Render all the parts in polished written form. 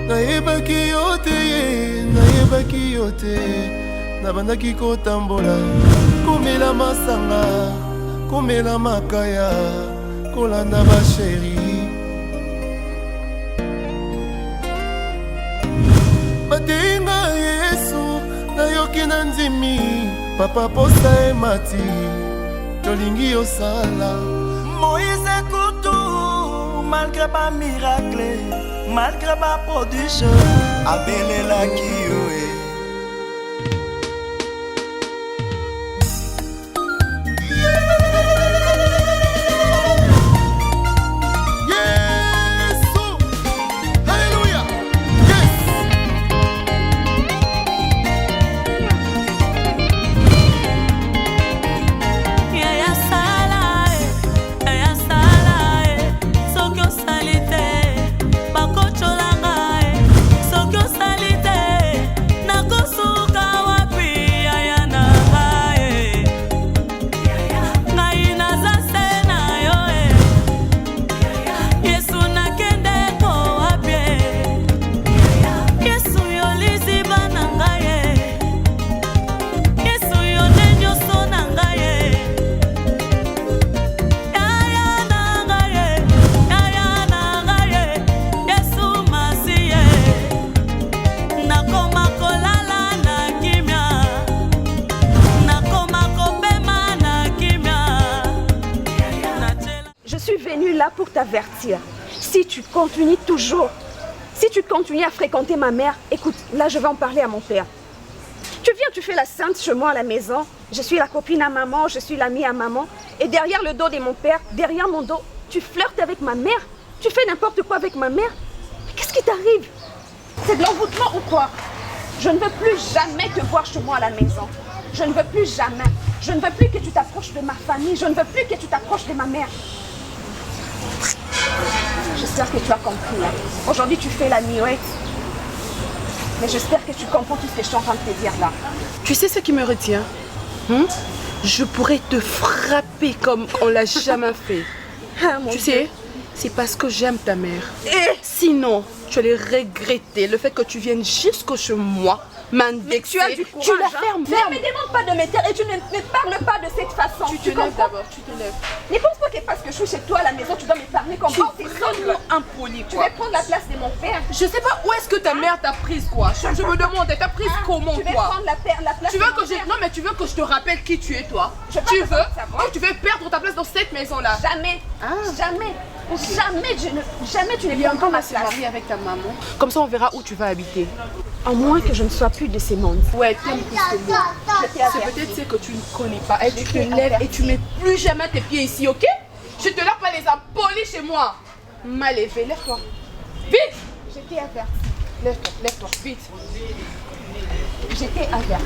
Nayebaki yo te nabandaki kotambola komela masanga komela makaya kolanda basheri batenga Yesu nayoki na ndimi papa posa emati tolingi osala Moïse Koutou malgré pas miracle malgré pas prodige abelelaki yo Pour t'avertir, si tu continues à fréquenter ma mère, écoute, là je vais en parler à mon père. Tu viens, tu fais la sainte chez moi à la maison, je suis la copine à maman, je suis l'amie à maman, et derrière le dos de mon père, derrière mon dos, tu flirtes avec ma mère, tu fais n'importe quoi avec ma mère. Qu'est-ce qui t'arrive? C'est de l'envoûtement ou quoi? Je ne veux plus jamais te voir chez moi à la maison. Je ne veux plus jamais. Je ne veux plus que tu t'approches de ma famille, je ne veux plus que tu t'approches de ma mère. J'espère que tu as compris. Aujourd'hui, tu fais la muette. Mais j'espère que tu comprends tout ce que je suis en train de te dire là. Tu sais ce qui me retient? Je pourrais te frapper comme on l'a jamais fait. Tu sais, c'est parce que j'aime ta mère. Sinon, tu allais regretter le fait que tu viennes jusqu'au chez moi. Mais tu as du courage. Tu la fermes. Ne me demande pas de me taire et tu ne parles pas de cette façon. Tu te lèves d'abord, tu te lèves. Ne pense pas que parce que je suis chez toi à la maison, tu dois me parler comme ça. Tu es vraiment impoli, Tu quoi. vas prendre la place de mon père. Je sais pas où est-ce que ta mère t'a prise, quoi. Je me demande, elle t'a prise comment, tu vas quoi? prendre la place Tu veux de mon que père. Non, mais tu veux que je te rappelle qui tu es, toi? Je veux Tu pas veux? savoir. Oh, tu veux perdre ta place dans cette maison-là? Jamais. Jamais. Okay. Jamais tu ne Viens prendras encore ma à se place. marier avec ta maman. Comme ça, on verra où tu vas habiter. À moins que je ne sois plus de ces mondes. Ouais, t'aimes plus que moi. C'est peut-être ce que tu ne connais pas. Et tu te lèves et tu mets plus jamais tes pieds ici, ok? Je te lève pas les impolis chez moi. Mal élevé, lève-toi. Vite! Je t'ai averti. Lève-toi, vite. Je t'ai averti.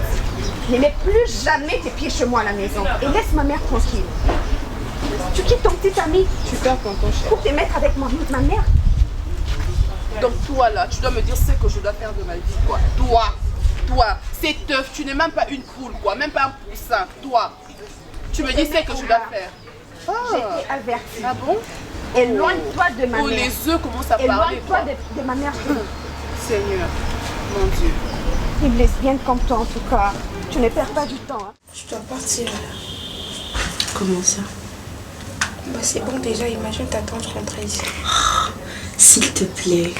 Ne mets plus jamais tes pieds chez moi à la maison. Et laisse ma mère tranquille. Tu quittes ton petit ami. Tu perds ton temps, cher. Pour te mettre avec ma mère. Donc toi là, tu dois me dire ce que je dois faire de ma vie, quoi. Toi, cet œuf, tu n'es même pas une poule, quoi. Même pas un poussin, toi. Tu me dis ce que je dois faire. Je t'ai averti. Ah bon? Éloigne-toi de ma Oh, mère. les œufs commencent à parler, Éloigne-toi quoi. de ma mère. Seigneur, mon Dieu. Il me laisse bien comme toi en tout cas. Tu ne perds pas du temps. Hein. Je dois partir là. Comment ça? Bah c'est bon déjà, imagine ta tante rentrer ici. S'il te plaît,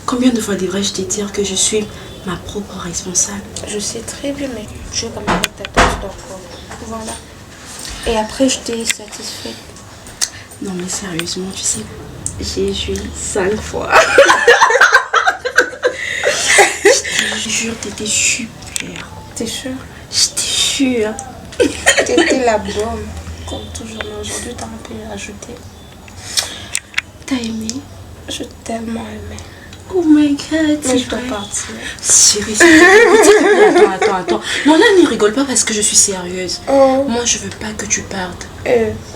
combien de fois devrais-je te dire que je suis ma propre responsable? Je sais très bien, mais je vais quand même avec ta tante donc voilà. Et après je t'ai satisfaite. Non mais sérieusement, tu sais, j'ai joué 5 fois. Je te jure, t'étais super. T'es sûre? Je te jure. T'étais la bonne. Comme toujours, mais aujourd'hui t'as un peu ajouté. T'as aimé? J'ai tellement aimé. Oh my god, Mais je dois partir. Chérie, attends. Non, là, ne rigole pas parce que je suis sérieuse. Oh. Moi, je veux pas que tu partes.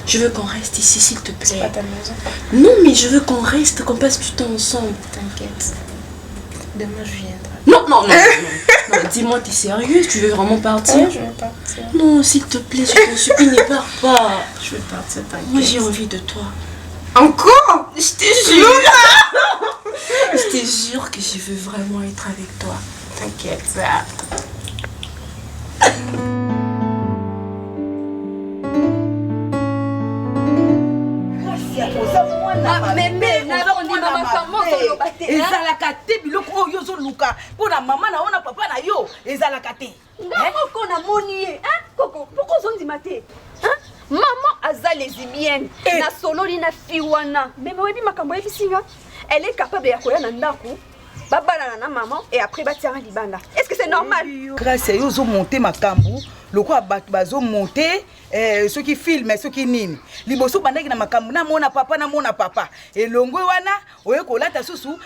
Je veux qu'on reste ici, s'il te plaît. C'est pas ta maison. Non, mais je veux qu'on reste, qu'on passe du temps ensemble. T'inquiète. Demain je viendrai. Non, dis-moi, t'es sérieuse? Tu veux vraiment partir? Ouais, je vais partir. Non, s'il te plaît, je t'en supplie, ne pars pas. Je vais partir, t'inquiète. Moi, j'ai envie de toi. Encore? Je te jure. Je te jure que je veux être avec toi. T'inquiète, ça. ezalaka te biloko oyo ozoluka mpona mama na yo na papa na yo ezalaka te moko namoni ye koko poko ozondima te mama aza lesbienne nasololi na fi wana meme oyebi makambo oyebisinga elle est capable ya koya na ndako babalana na maman et après batiaka libanda. Est-ce que c'est normal? Grâce à yo ozomonte makambo lokwa bato bazomonte ceux qui filment ceux qui nini liboso bandaki na makambo na mona papa elongwe wana oye kolata susu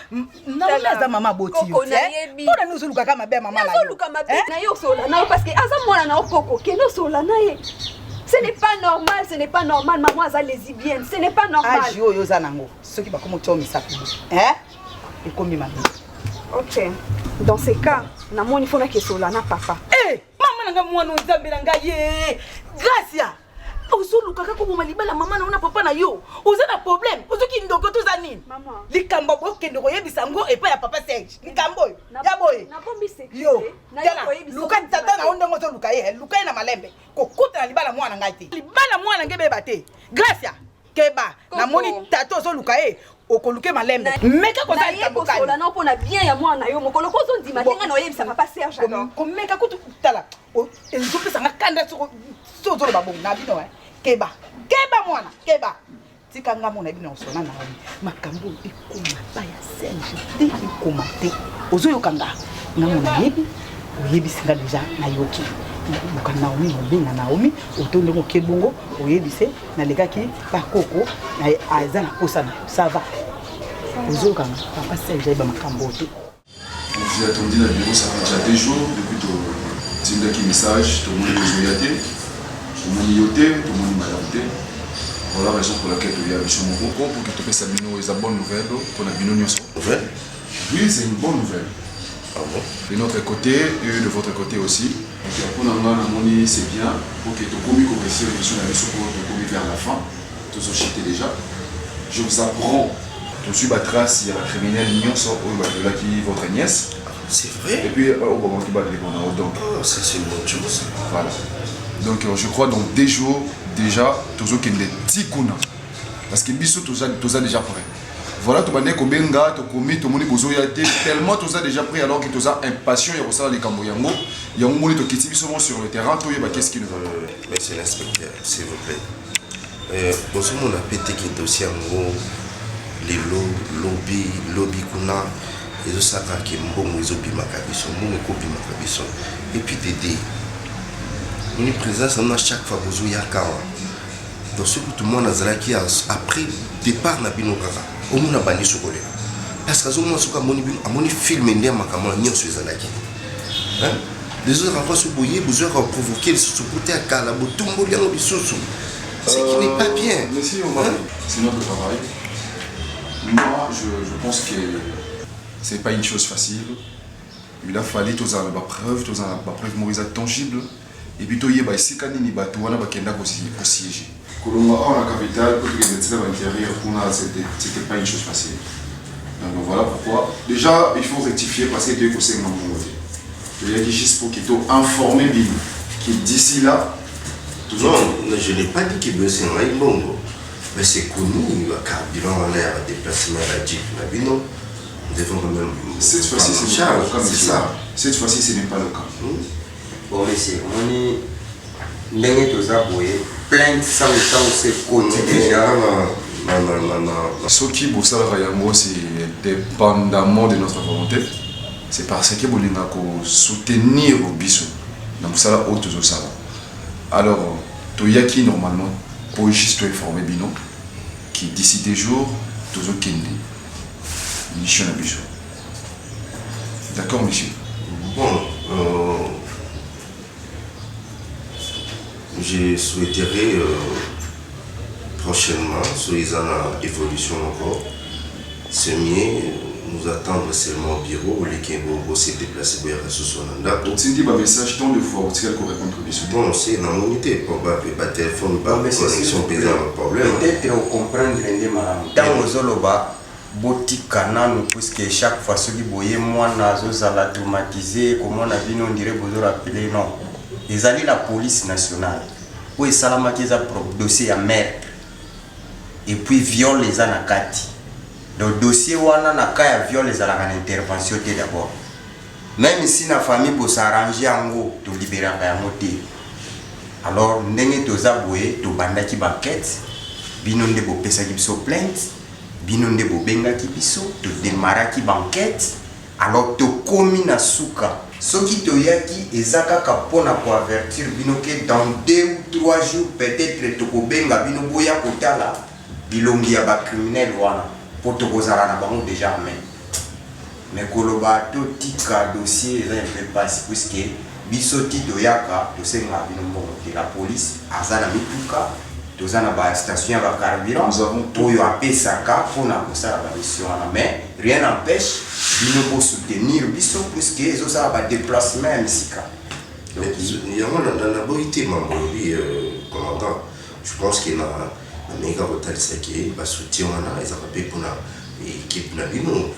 na za mama boti yo pona nous luka kama be mama la yo luka mabe na yo sola na parce que aza mona na okoko keno sola na ye. Ce n'est pas normal, ce n'est pas normal, maman aza lesbienne, ce n'est pas normal. Ah yo za nango ceux qui ba comme tomi ça et comme maman. OK. Dans ces cas, na moni fona ke sola na papa. Mama nanga mwana nzambela nga ye. Gracia. Ozoluka ka ko malibala mama na papa na yo. Oza na problème. Ozoki ndoko to za nini? Mama. Likambo bo kende ko yebisa ngo epa ya papa Serge. Likambo. Ya boy. Na bombi sekite. Yo. Tala. Luka tata na ondongo to luka ye. Luka na malembe. Ko kuta na libala mwana ngai te. Libala mwana ngebe bate. Gracia. Keba. Na moni tato zo luka ye. Okoluke malembe. Meka ko za likambo ka. Na na pona bien ya mwana yo mokolo ko zo ndima tenga na yebisa papa Serge alors. Ko meka ko tala. Ezo pesa ngakanda so zo ba bonga bino Keba mwana, keba. Tika nga mona bino sona na wani. Makambo ekoma ba ya Serge te ekoma te. Ozo yokanga. Nga mona yebi, oyebi singa deja na yoki. Buka Naomi obenga Naomi, otonde ko kebongo, oyebise na lekaki ba koko na aza na kosa na. Ça va. Ozo yokanga papa Serge ba makambo te. J'ai attendu la bureau ça fait déjà des jours depuis ton Tindaki message, tout le monde est yoté. Tout le monde yoté, tout le monde malade. Voilà la raison pour laquelle tu es avec mon coco pour que tu fasses une bonne nouvelle pour la bino nyonso. Nouvelle? Oui, c'est une bonne nouvelle. Ah bon? De notre côté et de votre côté aussi. Donc pour nous c'est bien pour que tu commis comme réussir l'émission de la mission pour te commis vers la fin. Tout ce chité déjà. Je vous apprends. Je suis trace, il y a la criminelle nyonso de là qui votre nièce. C'est vrai. Et puis au moment qui bat les bonheurs donc. Oh, ça c'est une bonne chose. Voilà. Donc je crois dans des jours déjà tous qui des tikuna parce que biso tous déjà prêt. Voilà tu bandé kobenga to komi to moni bozo yate tellement tous déjà prêt alors que tous impatient ya kosala les kambo yango yango moni to kiti biso sur le terrain to yeba qu'est-ce qui ne va pas. Monsieur l'inspecteur s'il vous plaît. Bozo mon a pété qui dossier ngo les lobby kuna ezo saka ki mbongo ezo bima kabiso mbongo ko bima kabiso et puis Dédé une présence on a chaque fois besoin ya kawa donc ce que tout le monde a zalaki après départ na bino kaka au monde a bani sokole parce que zo mo soka moni bino amoni film ndé makama nyonso ezalaki hein les autres rencontres boyer besoin de provoquer ce côté à kala botumbo liango bisusu ce qui n'est pas bien monsieur Omar c'est notre travail moi je pense que c'est pas une chose facile il a fallu tous en la preuve Maurice tangible et puis tu y es ici quand il va tout on a bakenda ko siéger kolonga en la capitale pour que les médecins l'intérieur pour nous c'était pas une chose facile donc voilà pourquoi déjà il faut rectifier parce que tu es conseillé dans mon côté il y a juste pour qu'ils t'ont informé bien que d'ici là non je n'ai pas dit qu'il besoin un bongo mais c'est connu le carburant en l'air déplacement à la jeep la bino nous devons quand même cette fois-ci c'est pas le cas c'est ça cette fois-ci ce n'est pas le cas. Bon, monsieur, on est ndenge toza boye plainte sans le temps c'est connu déjà. Non. Ce qui vous yango c'est dépendamment de notre volonté. C'est parce que vous voulez soutenir vos bisous. Donc ça là autre chose ça. Alors toyaki normalement pour juste informer bino qui d'ici des jours tozo kende mission à bisou. D'accord monsieur. Bon je souhaiterais prochainement, sur les évolution encore, c'est mieux nous attendre seulement au bureau, les Kengo s'est déplacé pour y ce soir. Tu dis un message tant de fois, tu as répondre au bon, c'est dans mon unité, pas téléphone, pas connexion, pas problème. Peut-être on comprend les madame. Dans le Zoloba, botika nanu puisque chaque fois soki boye mwana azozala traumatisé komona bino on dirait bozo rappeler non ezali la police nationale oyo esalamaki eza dossier ya meurtre et puis viol eza na kati donc dossier wana na cas ya viol ezalaka na intervention te d'abord même si na famille bosarrange yango tolibéraka yango te alors ndenge toza boye tobandaki baquête bino nde bopesaki biso plainte bino nde bobengaki biso todemaraki banquête alors tokomi na suka soki toyaki eza kaka mpona koavertir bino ke dans 2 ou 3 jours peut-être tokobenga bino boya kotala bilongi ya bacriminel wana po tokozala na bango déjà main mais koloba totika dossier eza un peu passe puisque biso ti toyaka tosenga bino mbongo te la police aza na mituka toza na bastation ya bacarburant oyo apesaka mpona kosala bamission wana mais rien n'empêche bino bosoutenir biso puisque ezosala badéplacement ya misika yango naboyi te mambo olobi commandant je pense que na meka kotalisaki basoutien wana ezaka mpe mpona équipe na bino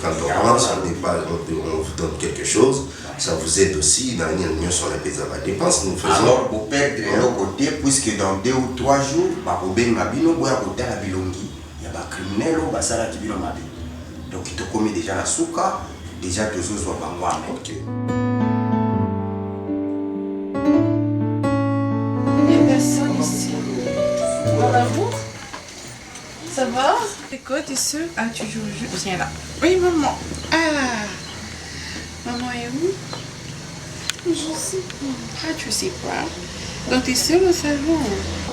quand on pense on vous donne quelque chose ça vous aide aussi dans l'union sur la pesa ba dépense nous faisons alors pour perdre le côté puisque dans 2 ou 3 jours ba kobenga bino boya kotala bilongi ya ba criminel o basala ki bino mabe donc il te commet déjà la souka déjà tozozwa bango ame OK Personne ici. Mon amour, ça va? C'est quoi, t'es sûre? Ah, tu joues au jeu? Viens là. Oui, maman. Ah, maman est où? Je sais pas. Ah, tu sais pas. Donc, t'es sûre au salon?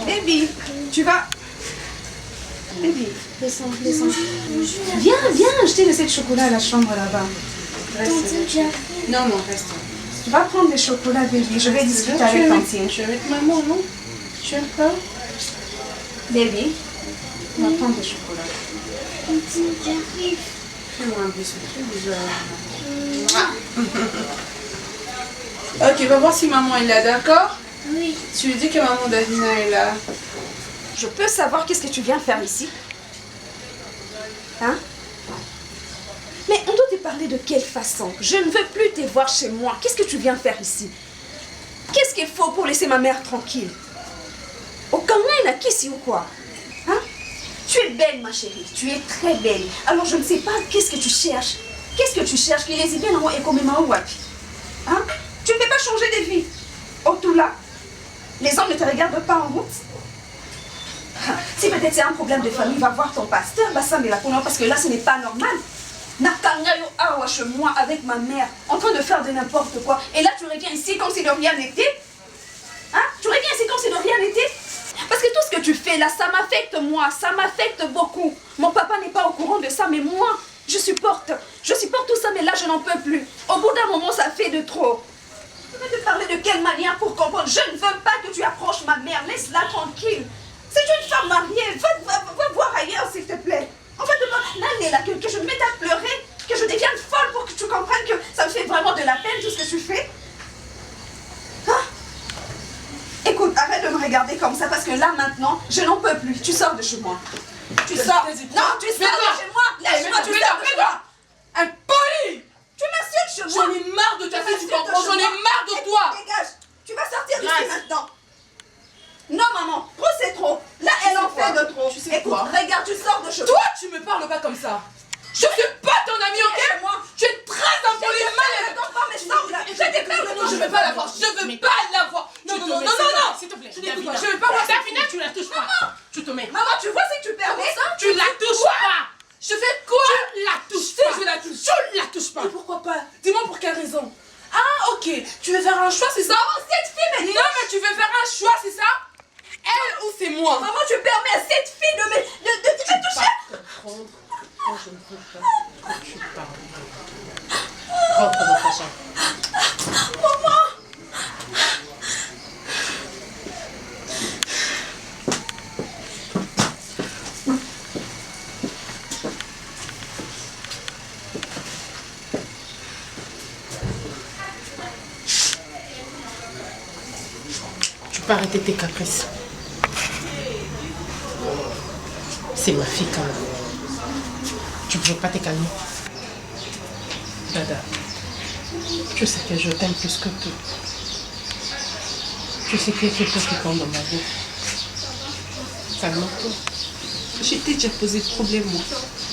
Baby, tu vas... Baby. Descends. Viens, je t'ai laissé le chocolat à la chambre là-bas. Non, reste. Tu vas prendre des chocolats, baby. Je vais discuter avec Tantine. Je suis avec maman, non? Tu aimes pas? Baby, on va prendre des chocolats. Tantine, j'arrive. Fais-moi un bisou, très bizarre. Ok, va voir si maman est là, d'accord? Oui. Tu lui dis que maman Davina est là. Je peux savoir qu'est-ce que tu viens faire ici? Hein? Mais on doit te parler de quelle façon? Je ne veux plus te voir chez moi. Qu'est-ce que tu viens faire ici? Qu'est-ce qu'il faut pour laisser ma mère tranquille? Au Kangana, qui c'est ou quoi? Hein? Tu es belle, ma chérie. Tu es très belle. Alors je ne sais pas qu'est-ce que tu cherches. Qu'est-ce que tu cherches? Qu'il est bien et comme hein? Tu ne peux pas changer de vie. Otula, les hommes ne te regardent pas en route. Si peut-être c'est un problème de famille, va voir ton pasteur, parce que là ce n'est pas normal. Nakangayo awa chez moi avec ma mère, en train de faire de n'importe quoi. Et là tu reviens ici comme si de rien n'était. Hein? Tu reviens ici comme si de rien n'était. Parce que tout ce que tu fais là, ça m'affecte moi, ça m'affecte beaucoup. Mon papa n'est pas au courant de ça, mais moi, je supporte tout ça, mais là je n'en peux plus. Au bout d'un moment, ça fait de trop. Je vais te parler de quelle manière pour comprendre. Je ne veux pas que tu approches ma mère, laisse-la tranquille. C'est une femme mariée, va voir ailleurs s'il te plaît. En fait, là, elle est là, que je me mette à pleurer, que je devienne folle pour que tu comprennes que ça me fait vraiment de la peine tout ce que tu fais. Hein? Écoute, arrête de me regarder comme ça parce que là maintenant, je n'en peux plus. Tu sors de chez moi. Tu sors. Non, tu sors de chez moi. Laisse-moi, tu sors de chez moi. Impoli! Tu m'insultes chez moi. J'en ai marre de ta fille, tu comprends? J'en ai marre de toi. Dégage. Tu vas sortir d'ici maintenant. Non maman, trop c'est trop. Là elle en fait de trop. Tu sais écoute, quoi? regarde, tu sors de chez moi. Toi, tu me parles pas comme ça. Je suis pas ton ami, ok? Tu es très impoli, malade. Je t'ai perdu. Non, je veux pas la voir. Je veux pas la voir. Non, s'il te plaît. Je n'écoute pas. Je veux pas voir Davina, tu la touches pas. Tu te mets. Maman, tu vois si tu permets ça? Tu la touches pas. Je fais quoi? Tu la touches pas. Je la touche. Tu la touches pas. Mais pourquoi pas? Dis-moi pour quelle raison? Ah, ok. Tu veux faire un choix, c'est ça? Maman, cette fille me... Non, mais tu veux faire un choix, c'est ça? Elle ou c'est moi? Maman, tu permets à cette fille de me toucher? Comprendre quand je ne veux pas que tu parles. Rentre dans ta chambre. Maman! Tu peux arrêter tes caprices. C'est ma fille quand même. Tu ne peux pas te calmer. Dada, tu sais que je t'aime plus que tout. Tu sais qu'il y a quelqu'un qui compte dans ma vie. Calme-toi. J'ai déjà posé de problème, moi.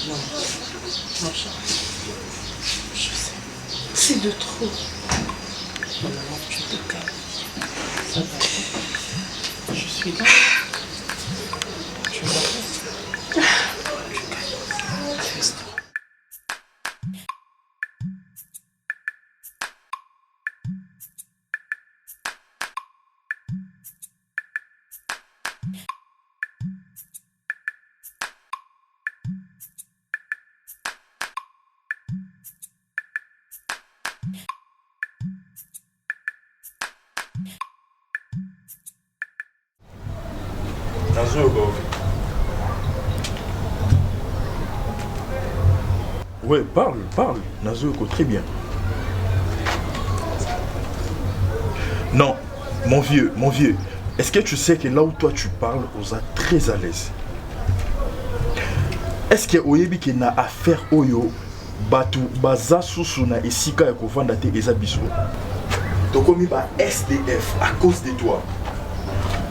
Non, non, je sais. C'est de trop. Non, non, tu te calmes. Ça va. Je suis là. Tu vas bien. Tu calmes. Reste. Ouais, parle. Nazoyoko, très bien. Non, mon vieux, est-ce que tu sais que là où toi tu parles, on est très à l'aise? Est-ce que oyebi ki na affaire oyo batu baza susu na esika ya kovanda te eza biso? Tokomi ba SDF à cause de toi.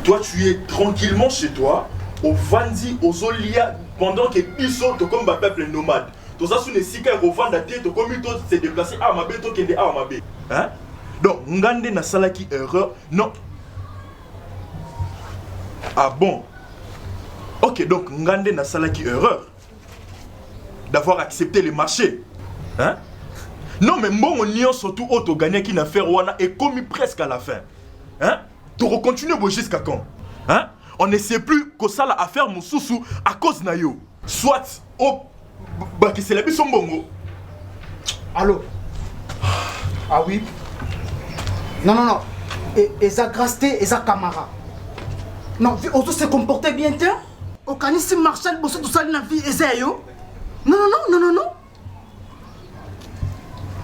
Toi tu es tranquillement chez toi, au Vandi, aux Olia, pendant que biso tokomi ba peuple nomade. Toza sous esika ya kovanda te tokomi to se déplacer à mabe to kende à mabe. Hein? Donc ngande na salaki erreur. Non. Ah bon? Ok, donc ngande na salaki erreur d'avoir accepté le marché. Hein? Non, mais bon, on surtout auto gagné qui n'a fait Rwanda et commis presque à la fin. Hein? Tu recontinues jusqu'à quand? Hein? On ne sait plus que ça a affaire Moussousou à cause na yo. Soit au baki c'est la bison bongo. Allô? Ah oui? Non. Et ça grasté, et ça camara. Non, on se comporter bien, tiens. Au canis Marshall, bosse tout ça dans la vie, et ça yo. Non.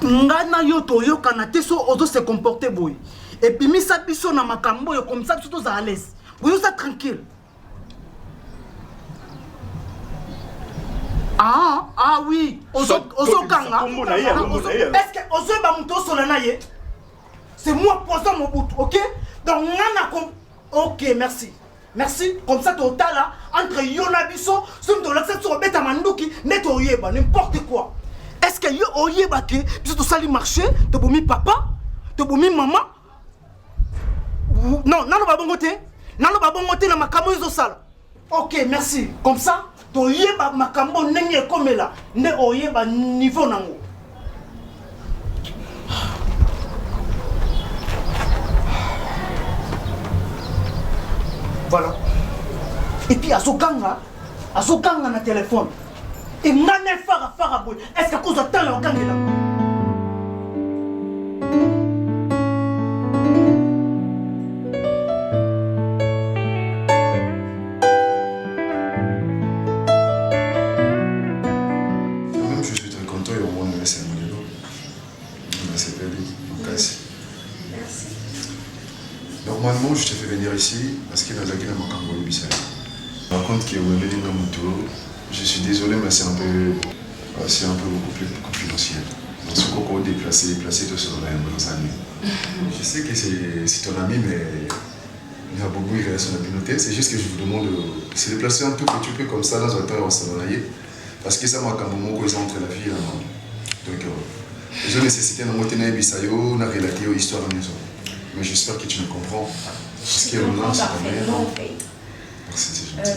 Ngana yo to yo kanate so ozo se comporter boy. Et puis mi sa biso na makambo yo comme ça tout à l'aise. Vous ça tranquille. Ah oui, ozo kanga. Est-ce que ozo ba muto solana ye? C'est moi poison mon bout, OK? Donc ngana comme OK, merci. Comme ça total là entre Yona biso, somme de l'accepte sur beta manduki, net oyeba n'importe quoi. Est-ce que yo oyeba ke biso to sali marché, to bomi papa, to bomi maman? Non, ba bongote. Nano ba bongote na makambo zo sala. OK, merci. Comme ça, to yeba makambo ndenge comme là, ne oyeba niveau nango. Voilà. Et puis, à Azokanga na téléphone. Et Mané Fara boy. Est-ce que cause de temps là, là? Moi-même, je suis très content et au moins on a laissé un modèle. On a assez perdu. Merci. Normalement, je t'ai fait venir ici parce que dans la gueule, je suis par contre, je suis désolé, mais c'est un peu beaucoup plus confidentiel. Dans ce qu'on déplacé tout sur la nuit. Je sais que c'est ton ami, mais il y a beaucoup de relations à communauté. C'est juste que je vous demande de se déplacer un tout petit peu comme ça dans un temps où parce que ça m'a quand même entre la vie. Donc, j'ai nécessité de monter dans Bisayo, de relater l'histoire de la maison. Mais j'espère que tu me comprends. Parce que comprends parfaitement en fait. Merci, c'est gentil.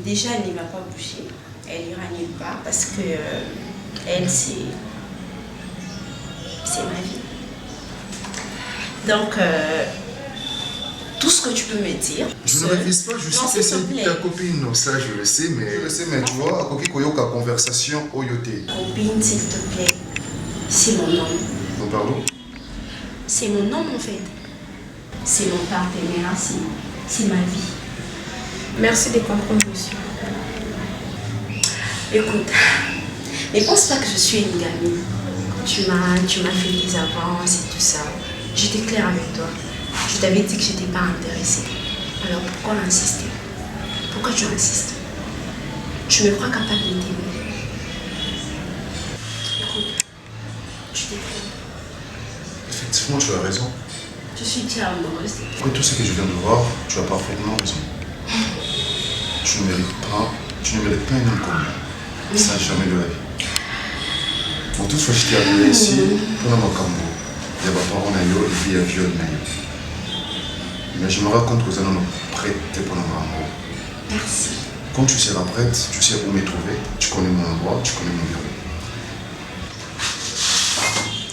Déjà, elle ne va pas bouger. Elle ira nulle part parce que elle, c'est ma vie. Donc, tout ce que tu peux me dire. Je ne révise pas, je sais que c'est ta copine. Non, ça, je le sais, mais tu vois, à Koki Koyoka conversation Oyote. Copine, s'il te plaît. C'est mon nom. Oh, pardon? C'est mon nom en fait. C'est mon partenaire, c'est ma vie. Merci de comprendre, monsieur. Écoute, ne pense pas que je suis une gamine. Tu m'as fait des avances et tout ça. J'étais claire avec toi. Je t'avais dit que je n'étais pas intéressée. Alors pourquoi insister? Pourquoi tu insistes? Tu me crois capable de t'aimer? t'ai fait. Effectivement, tu as raison. Je suis déjà amoureuse de toi. Après tout ce que je viens de voir, tu as parfaitement raison. Tu ne mérites pas un homme comme moi. Ça, jamais de la vie. Bon, toutefois, je t'ai arrivé ici pour un cambo. Il y a ma parent naïo et puis il y a viol naïo. Mais je me rends compte que ça non prête pour un cambo. Merci. Quand tu seras prête, tu sais où me trouver. Tu connais mon endroit, tu connais mon bureau.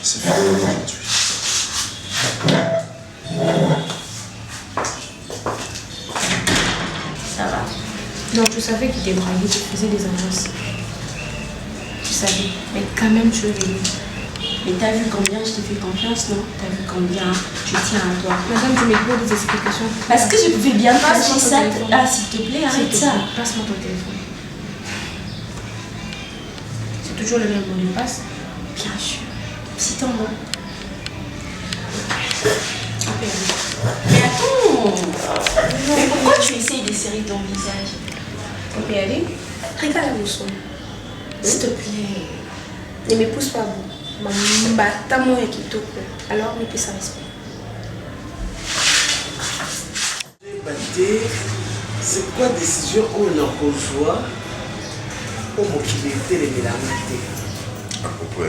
C'est fini aujourd'hui. Ça va. Donc tu savais qu'il t'est braillé, tu faisais des avances. Tu savais. Mais quand même tu es venu. Mais t'as vu combien je t'ai fait confiance, non? T'as vu combien je tiens à toi. Madame, je m'écoute des explications. Parce que je pouvais bien pas dire ça. Ah, s'il te plaît, arrête ça. Passe-moi ton téléphone. C'est toujours le même mot de passe? Bien sûr. C'est ton mot. Mais attends. Mais pourquoi tu essayes de serrer ton visage? On peut y aller? Regarde la boussole. S'il te plaît. Ne me pousse pas beaucoup. T'as mon équito. Alors, on peut s'en respect. C'est quoi la décision où on a rejoint au mobilité les mélanges? À propos.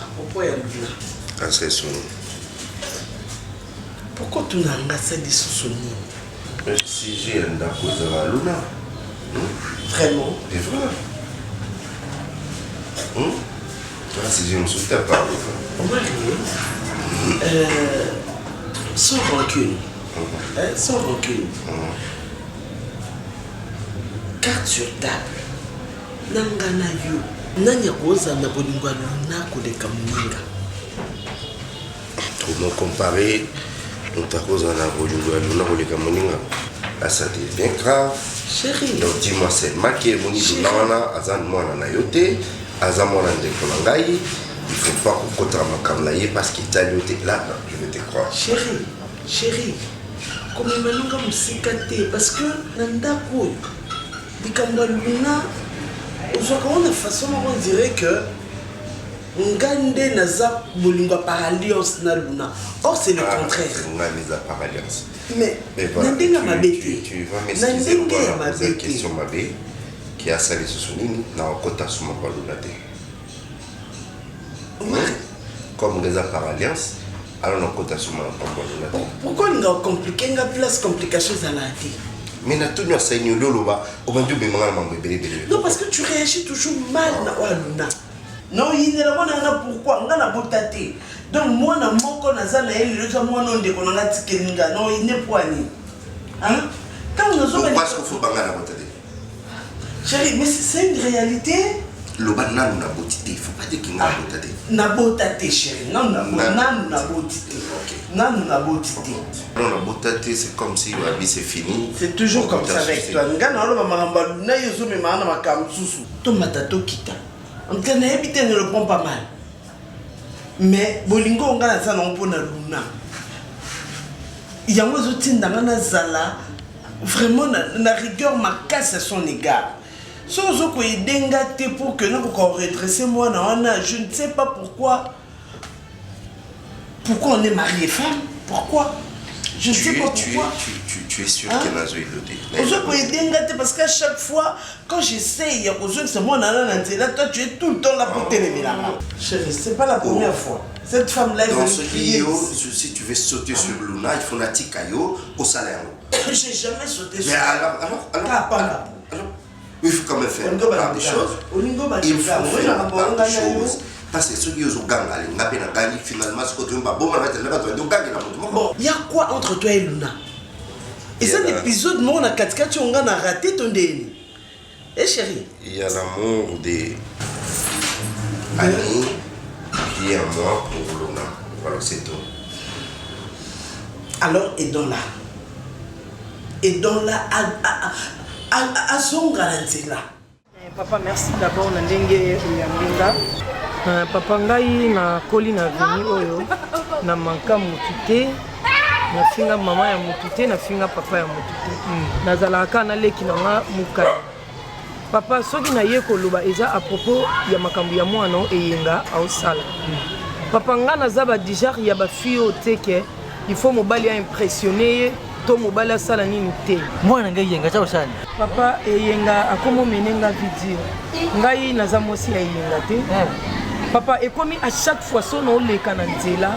À propos de Luna. Ah, c'est son. Pourquoi tu n'as pas ça de souvenir? Si j'ai un d'accord à Luna. Vraiment? C'est vrai. Si je me souviens pas. Sans rancune. Sans rancune. Carte sur table. Nangana yo. Nani akoza na bolingo ya Luna koleka moninga. Comment comparer notre cause à la bolingo ya Luna koleka moninga? Là ça devient grave. Chérie. Donc dis-moi c'est marqué moni Luna azan mwana na yote. Azan mwana ndeko na ngai. Il faut pas qu'on contre makamlaye parce qu'il t'a yote là, je vais te croire. Chérie. Comme manonga musikate parce que nandako dikamba Luna on a façon on dirait que ngande naza bolingo par alliance na Luna. Or c'est le contraire. Ngande par alliance. Mais tu vas m'excuser pour la question mabé qui a salé ce sonini na okota suma kwa Luna te. Comme on par alliance, alors on a côté sur ma Luna. Pourquoi on a compliqué, on a plus de complications à la vie? Mais on a tout ça, non, parce que tu réagis toujours mal à Luna. Non, il n'est pas pourquoi, on a botaté. Donc moi, je suis moi, non, il n'est pas ni. Hein? Pourquoi est-ce qu'il faut banger la botaté? Chérie, mais c'est une réalité. Le banane n'a beauté, il ne faut pas dire qu'il n'a beauté. N'a beauté, chérie. Non, n'a beauté. Non, n'a beauté. Non, la beauté, c'est comme si la vie c'est fini. C'est toujours comme ça avec toi. Ngana olo mamamba na yozo me mana makamsusu. To matato kita. En tout cas, n'habiter ne le prend pas mal. Mais bolingo ngana ça non pour na Luna. Yango zotinda ngana zala vraiment na rigueur makasi à son égard. Si on a pour que nous redresser moi, je ne sais pas pourquoi. Pourquoi on est marié femme? Pourquoi? Je ne sais pas pourquoi. Tu es sûr qu'elle a joué le dé? Parce qu'à chaque fois, quand j'essaye, c'est moi, toi tu es tout le temps là pour t'aimer là. Chérie, c'est pas la première fois. Cette femme-là, dans ce vidéo, si tu veux sauter sur Luna, il faut la tikayo au salaire. J'ai jamais sauté sur Luna. Mais alors, il faut quand même faire des choses. Il faut faire des choses. Parce que ceux qui ont gagné, finalement, ce que tu as il y a quoi entre toi et Luna? Et cet épisode, moi, on a 4 tu as raté ton déni. Eh chérie? Il y a l'amour des amis qui est en moi pour Luna. Voilà, c'est tout. Alors, aidons-la à son garantie là. Papa, merci d'abord na ndenge ya mbinga. Papa ngai na koli na vini oyo na manka mutute na finga mama ya mutute na finga papa ya mutute. Nazalaka na leki na nga mukai. Papa, ce qui n'a pas koloba eza à propos ya makambu ya mwana eyenga au sala. Papa ngana zaba déjà ya ba fille au teke, il faut mobali a impressionner to mobali sala nini te. Mwana ngai yenga cha osana. Papa eyenga akomo menenga video. Ngai naza mosi ya yenga te. Papa ekomi à chaque fois son oleka na nzela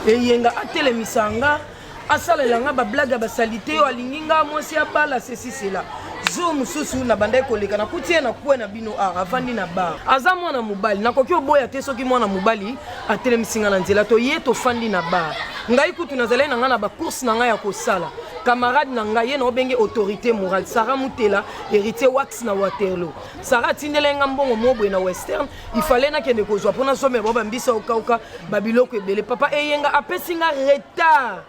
eyenga atelemisanga asala langa ba blague ba salité o alinginga mosi ya bala ceci cela. Zo mususu na bandai koleka na kutie na kuwe na bino avandi na bar aza mwana mobali nakoki oboya te soki mwana mobali atelemisinga na nzela to ye to fandi na bar ngai kutu nazalai na nga na ba course na nga ya kosala camarade na ngai ye na obenge autorité morale Sarah Mutela héritier wax na Waterloo Sarah tindelenga mbongo mobwe na Western il fallait na kende kozwa pona some boba mbisa okauka babiloko ebele papa eyenga apesinga retard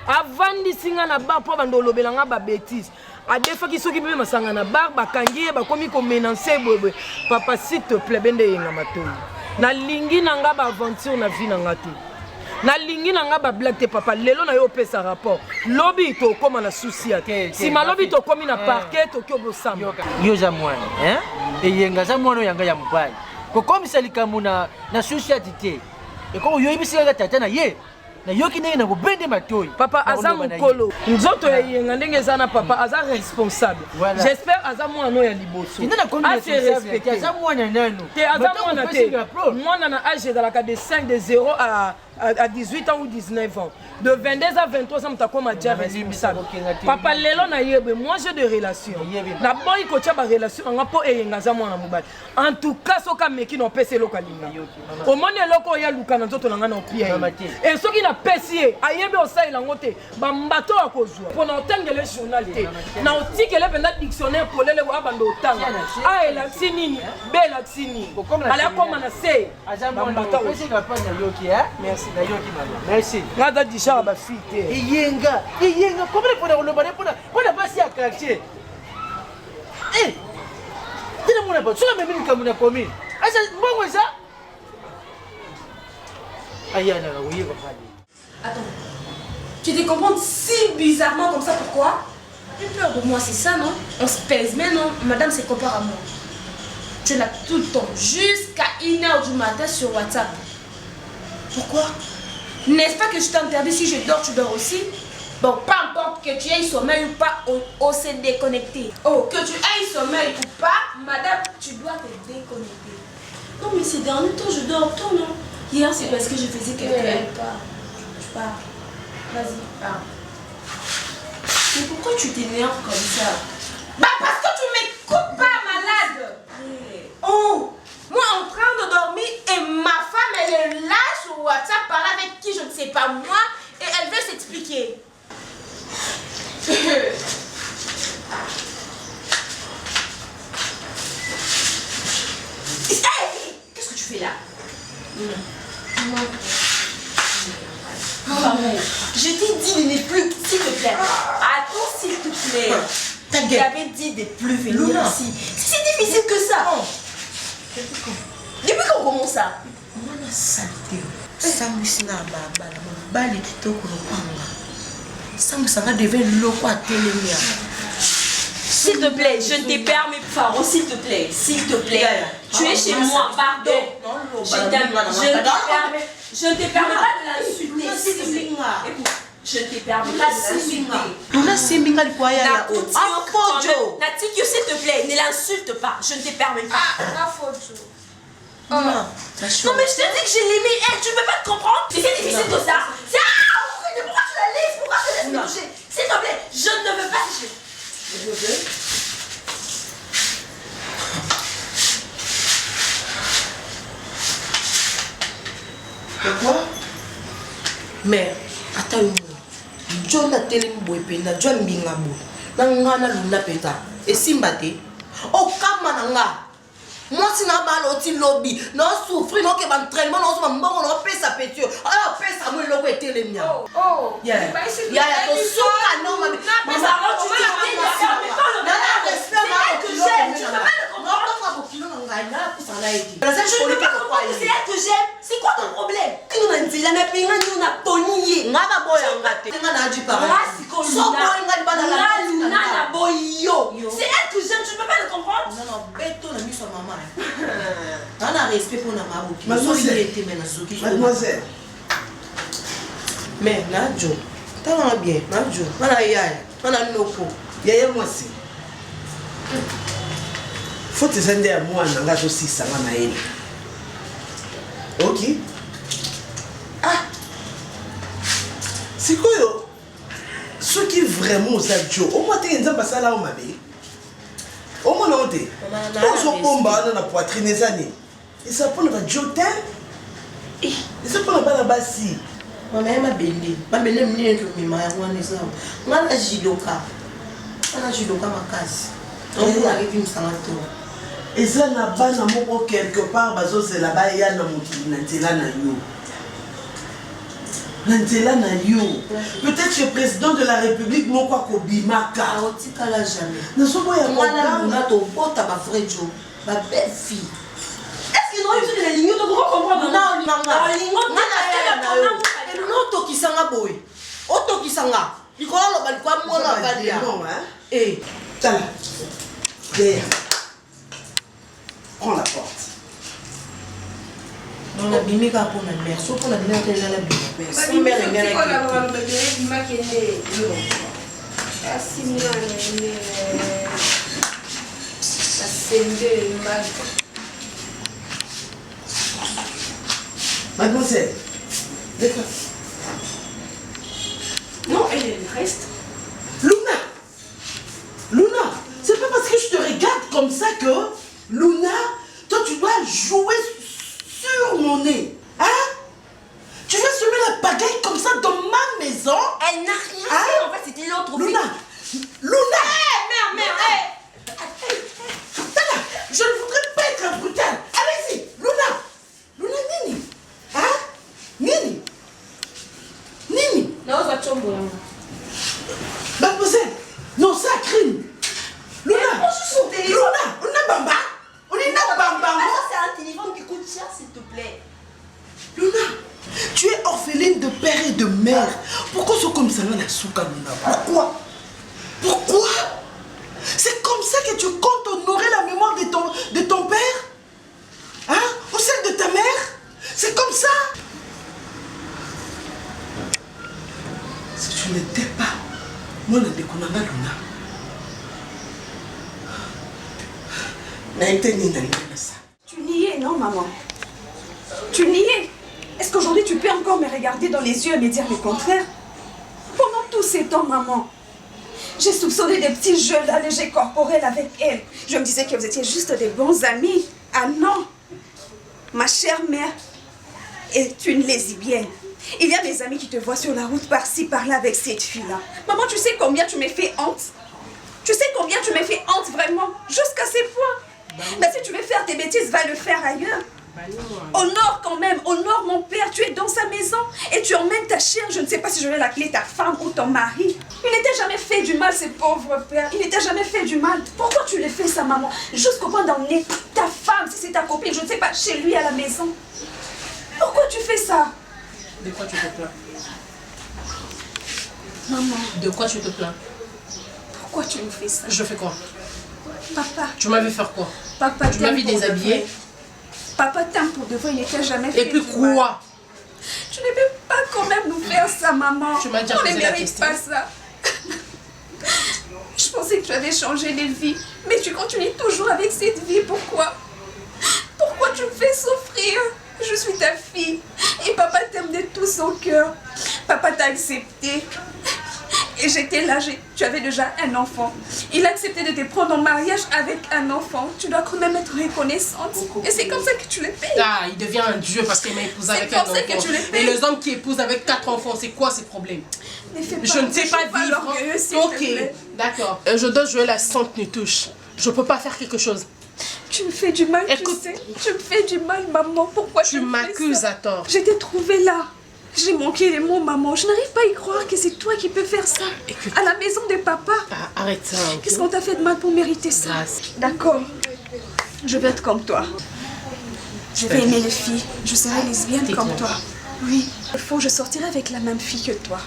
avandi singa na bar po bando lobelanga ba bêtise a des fois qui sont qui me masanga na bar bakangi ba komi ko menacer bwebwe papa s'il te plaît bende yenga matoyi na lingi nanga ba aventure na vie nanga te na lingi nanga ba blague te papa lelo na yo pesa rapport lobby to koma na souci ate si malobi to komi na parquet to kyo bosamba yo za mwana e yenga za mwana yanga ya mubali ko komi salikamu na souci ate e ko yo ibisika tata na ye na yoki ndenge na kobende matoyi papa aza mukolo nzoto ya yenga ndenge ezana papa aza responsable j'espère aza mwana ya liboso assez respecté aza mwana nano te aza mwana te mwana na âge ezalaka de 5 de 0 à 18 ans ou 19 ans de 22 à 23 ans mutakoma déjà responsable papa lelo na yebe moi j'ai des relations na boy ko tia ba relation nga po eyenga za mwana mobali en tout cas soka meki no pese lokalinga au monde loko ya luka na nzoto nanga na opia et soki na pesi ayebe osaila ngote ba mbato akozwa pona otangele journal te na otikele penda dictionnaire polele wa bando otanga a ela sinini bela sinini ala koma na se ba mbato pesi ka pa na yoki merci na yoki mama merci ngada disha ba fite eyenga comment pour le pour basi ya quartier tena mona ba sura mimi kamuna komi asa mbongo ça ayana na wiye ba fadi. Attends, tu te comprends si bizarrement comme ça, pourquoi? Tu pleures de moi, c'est ça, non? On se pèse, mais non, madame se compare à moi. Tu es là tout le temps, jusqu'à 1h du matin sur WhatsApp. Pourquoi? N'est-ce pas que je t'interdis si je dors, tu dors aussi? Bon, peu importe que tu aies sommeil ou pas, on s'est déconnecté. Oh, que tu aies sommeil ou pas, madame, tu dois te déconnecter. Non, mais ces derniers temps, je dors tôt, non? Hier, c'est parce que je faisais quelqu'un. Tu pars. Vas-y, pars. Mais pourquoi tu t'énerves comme ça? Bah, parce que tu m'écoutes pas, malade. Oh, moi en train de dormir et ma femme, elle est là sur WhatsApp, parle avec qui, je ne sais pas moi, et elle veut s'expliquer. Qu'est-ce que tu fais là? Je t'ai dit de ne plus, s'il te plaît. Attends, s'il te plaît. J'avais dit de plus venir ici. C'est si difficile que ça. Depuis qu'on commence ça? S'il te plaît, je ne te permets pas. Oh, s'il te plaît, s'il te plaît. Tu es chez moi, pardon. Je ne te permets pas de l'insulter. S'il te plaît. Écoute, je ne te permets pas de l'insulter. Natikio, s'il te plaît, ne l'insulte pas. Je ne te permets pas. Non, mais je te dis que j'ai l'aimé elle. Tu ne peux pas te comprendre? C'est difficile que ça. Pourquoi tu la laisses? Pourquoi tu la laisses me toucher? S'il te plaît, je ne veux pas toucher. Je veux. Pourquoi? Mère, attends, John a télé mbouependa, John bingabo, nangana luna peta, et simbate, oh kamananga. Moi si na balo ti lobby, non souffrir, non que entraînement, non so mbongo, non pesa petio, alors pesa moi loko etele mia. Oh, yeah, to soka non mami, maman, tu te dis, non, respect, tu peux pas le comprendre. C'est elle que j'aime. C'est quoi ton problème? C'est elle que j'aime. Tu ne peux pas le comprendre? Non, on a respect pour la maman. Mademoiselle. Mais Nadjo, t'as bien. Nadjo, on a yaya, on a noko. Yaya moi aussi. Faut te sender à moi, on a aussi ça va naïle. Ok. Ah. C'est quoi yo? Ce qui vraiment aux adjo, au moins t'es un passage là au mabé. Au moins on t'est. On se combat dans la poitrine des années. Et ça pour le jotin. Et ça pour la balabasi. Maman ma belle mwenye mima ya mwana zao. Mwana jidoka. Mwana jidoka makasi. On arrive une sangato. Et ça n'a pas na moko quelque part bazo c'est là-bas ya na mukili na nzela na yo. Na nzela na yo. Peut-être que le président de la République moko akobimaka. Otikala jamais. Na sobo ya mwana muna to bota ba vrai jo. Ba belle fille. Est-ce qu'ils ont eu sur les lignes de comprendre? Non, non, qui s'en a boy. Auto qui s'en a. Il croit le bal quoi moi la balia. Eh, tiens. Derrière. Prends la porte. Non, la bimika pour ma mère. Sauf pour la mère de la bimika. Si mère est mère. Mademoiselle, d'accord. Non, elle reste. Luna, c'est pas parce que je te regarde comme ça que, Luna, toi tu dois jouer sur mon nez. Hein? Tu vas semer la pagaille comme ça dans ma maison? Elle n'a rien fait, en fait, c'était l'autre fille. Luna! Mère, je ne voudrais pas être brutale. Allez-y, Luna, Nini. Hein? Nini. Mademoiselle, non, c'est un crime. Luna, on a bamba. On est na bamba. Ça, c'est un téléphone qui coûte cher, s'il te plaît. Luna, tu es orpheline de père et de mère. Pourquoi c'est comme ça, la souka, Luna? Pourquoi? C'est comme ça que tu comptes honorer la mémoire de ton père? Hein? Ou celle de ta mère? C'est comme ça? Si tu n'étais pas, moi, je ne déconnais Luna. Tu niais, non, maman? Tu niais. Est-ce qu'aujourd'hui tu peux encore me regarder dans les yeux et me dire le contraire? Pendant tous ces temps, maman, j'ai soupçonné des petits jeux d'allégé corporel avec elle. Je me disais que vous étiez juste des bons amis. Ah non! Ma chère mère est une lesbienne. Il y a des amis qui te voient sur la route par-ci, par-là avec cette fille-là. Maman, tu sais combien tu m'as fait honte? Tu sais combien tu m'as fait honte vraiment? Jusqu'à ces points. Mais si tu veux faire tes bêtises, va le faire ailleurs. Honore quand même, honore mon père, tu es dans sa maison et tu emmènes ta chère, je ne sais pas si je vais l'appeler ta femme ou ton mari. Il n'était jamais fait du mal, ce pauvre père, il n'était jamais fait du mal. Pourquoi tu le fais ça, maman? Jusqu'au point d'emmener ta femme, si c'est ta copine, je ne sais pas, chez lui à la maison. Pourquoi tu fais ça? De quoi tu te plains? Maman. De quoi tu te plains? Pourquoi tu me fais ça? Je fais quoi? Papa. Tu m'avais fait quoi? Papa, tu m'avais déshabillée. Papa t'aime pour de vrai, il n'était jamais fait. Et puis quoi? Tu ne peux pas quand même nous faire ça, maman. Tu m'as déjà posé la question. On ne mérite pas ça. Je pensais que tu avais changé de vie, mais tu continues toujours avec cette vie. Pourquoi? Pourquoi tu me fais souffrir? Je suis ta fille et papa t'aime de tout son cœur. Papa t'a accepté. Et j'étais là, tu avais déjà un enfant. Il a accepté de te prendre en mariage avec un enfant. Tu dois quand même être reconnaissante. Et c'est comme ça que tu le payes. Ah, il devient un dieu parce qu'il m'a épousé avec un enfant. C'est comme ça que tu le payes. Et les hommes qui épousent avec 4 enfants, c'est quoi ces problèmes? Je ne sais pas vivre. Ok, d'accord. Je dois jouer la sainte Nitouche. Je ne peux pas faire quelque chose. Tu me fais du mal, écoute, tu sais. Tu me fais du mal, maman. Pourquoi tu m'accuses à tort? Je t'ai trouvé là. J'ai manqué les mots, maman. Je n'arrive pas à y croire que c'est toi qui peux faire ça. Écoute, à la maison de papa. Arrête ça. Okay? Qu'est-ce qu'on t'a fait de mal pour mériter ça? Grâce. D'accord. Je vais être comme toi. Je vais aimer les filles. Je serai lesbienne comme toi. Oui. Il faut que je sortirai avec la même fille que toi.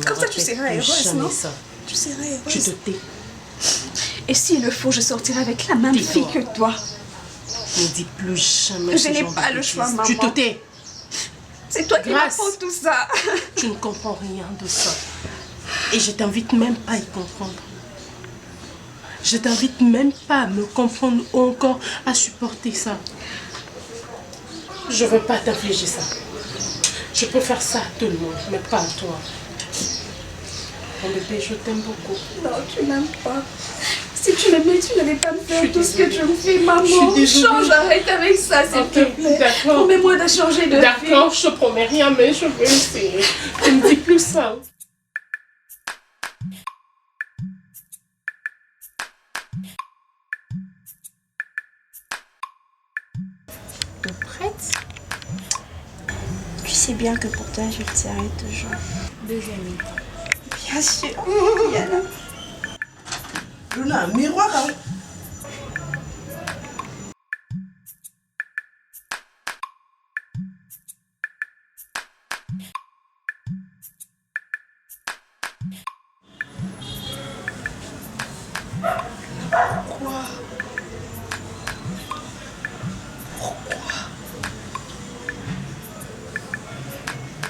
Comme ça, tu seras heureuse, non? Tu seras heureuse. Tu te tais. Et s'il le faut, je sortirai avec la même fille que toi. Ne dis plus jamais. Je n'ai pas le choix, maman. Tu te tais. C'est toi qui m'apprends tout ça. Tu ne comprends rien de ça. Et je t'invite même pas à y comprendre. Je t'invite même pas à me comprendre ou encore à supporter ça. Je veux pas t'infliger ça. Je peux faire ça à tout le monde, mais pas à toi. Mon bébé, je t'aime beaucoup. Non, tu m'aimes pas. Si tu m'aimais, tu n'allais pas me faire tout ce que tu me fais, maman. Change, arrête avec ça, s'il te plaît. D'accord. Promets-moi de changer de vie. D'accord, je te promets rien, mais je veux essayer. Tu ne dis plus ça. T'es prête? Tu sais bien que pour toi, je tirerai toujours. 2 amis. Bien sûr. Yana. Luna, miroir. Hein? Pourquoi?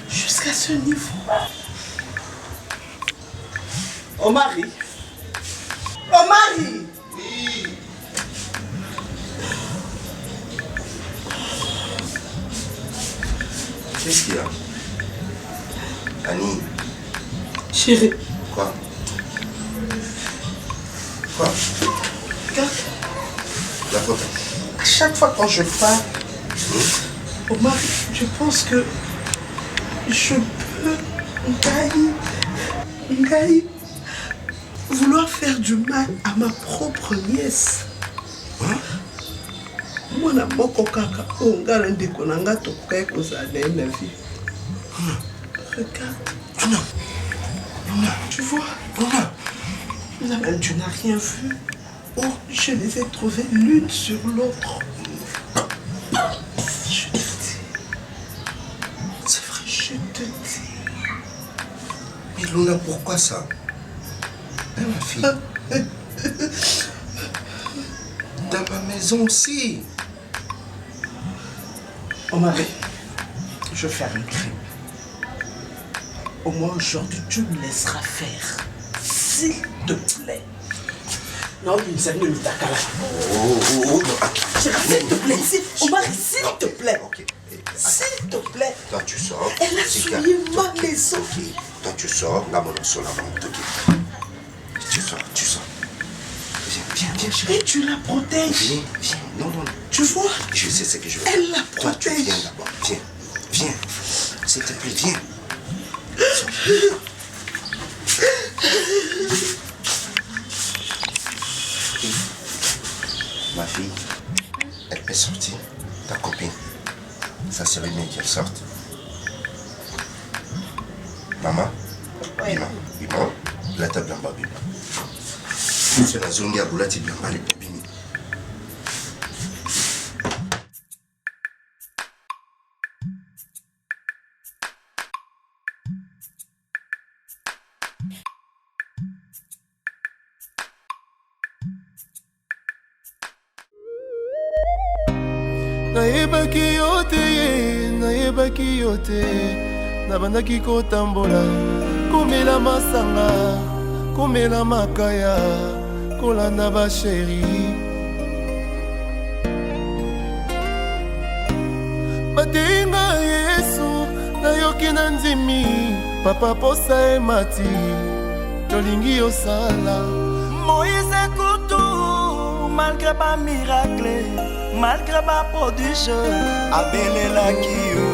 Jusqu'à ce niveau. Oh Marie. Oh Marie. Oui. Qu'est-ce qu'il y a? Annie. Chérie. Quoi? Quoi? Regarde. La photo. À chaque fois quand je pars, oh Marie, je pense que je peux, Ngaï, vouloir faire du mal à ma propre nièce. Moi, je regarde. Non. Tu vois? Tu n'as rien vu. Oh, je les ai trouvés l'une sur l'autre. Je te dis. C'est vrai, je te dis. Mais Luna, pourquoi ça? Hein, ma fille? Dans ma maison aussi. Oh Marie, je vais faire un crime. Au moins aujourd'hui, tu me laisseras faire. S'il te plaît. Non, il s'est mis ta cala. Oh, S'il te plaît, Omar, s'il te plaît. S'il te plaît. Toi, tu sors. Elle a souillé ma maison. Toi, tu sors. Là, mon sur la main. Tu sors. Viens, chérie. Et tu la protèges. Viens. Non. Tu vois? Je sais ce que je veux. Elle la Toi, tu protège. viens d'abord. Viens. S'il te plaît, viens. Ma fille, elle peut sortir. Ta copine, ça serait bien qu'elle sorte. Maman, Bima, la table bien Bima. C'est la zone qui a boulé, c'est bien mal pour Bimi. nayebaki yo te nabandaki kotambola komela masanga komela makaya kolanda basheri bateyinga yesu nayoki na ndimi papa posa emati tolingi yosala Moïse Kutu, malgré pas miracle, malgré pas prodige, abelelaki yo